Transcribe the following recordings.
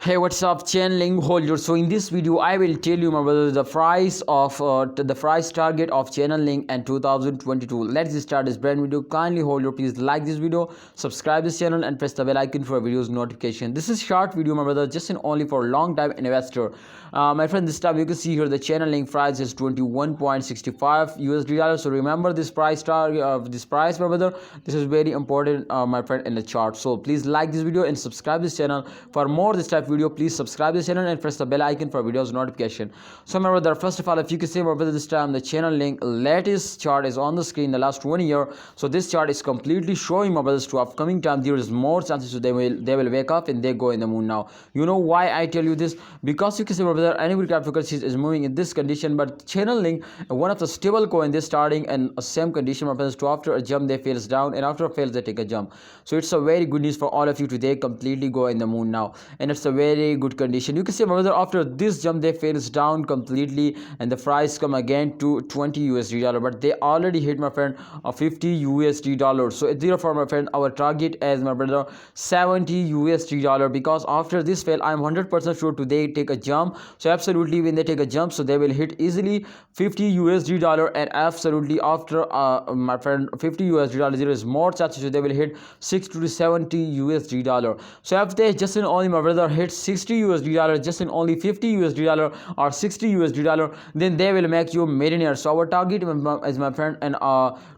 Hey, what's up, Chainlink holder? So in this video, I will tell you about the price of the price target of Chainlink and 2022. Let's start this brand video. Kindly hold your, please like this video, subscribe this channel, and press the bell icon for videos notification. This is short video, my brother, just and only for long time investor. My friend, this time you can see here the Chainlink price is 21.65 USD dollars. So remember this price target of this price, my brother. This is very important, my friend, in the chart. So please like this video and subscribe this channel for more this type video. Please subscribe this channel and press the bell icon for videos notification. So my brother, first of all, if you can see, my brother, this time the Chainlink latest chart is on the screen the last 1 year. So this chart is completely showing, my brothers, to upcoming time there is more chances so they will wake up and they go in the moon. Now you know why I tell you this, because you can see, my brother, any cryptocurrencies is moving in this condition, but Chainlink, one of the stable coin, they starting in a same condition, my brothers, to after a jump they fails down, and after a fails they take a jump. So it's a very good news for all of you today, completely go in the moon now, and it's a very good condition. You can see, my brother, after this jump they fails down completely and the price come again to 20 USD dollar, but they already hit, my friend, 50 USD dollars. So it's therefore, my friend, our target as, my brother, 70 USD dollar, because after this fail I'm 100% sure today take a jump. So absolutely when they take a jump, so they will hit easily 50 USD dollar, and absolutely after my friend 50 USD dollar there is more chances so they will hit 60 to 70 USD dollar. So if they just in only, my brother, hit 60 USD dollar, just in only 50 USD dollar or 60 USD dollar, then they will make you a millionaire. So our target is, my friend, in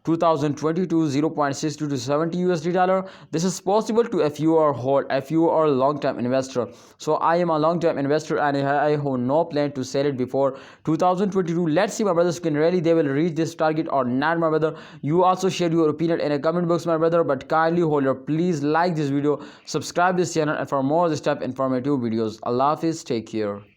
2022 0.62 to 70 USD dollar. This is possible to if you are a long-term investor. So I am a long-term investor and I have no plan to sell it before 2022. Let's see, my brothers, can really they will reach this target or not, my brother. You also share your opinion in a comment box, my brother, but kindly hold your, please like this video, subscribe this channel, and for more this type informative videos. Allah Hafiz, take care.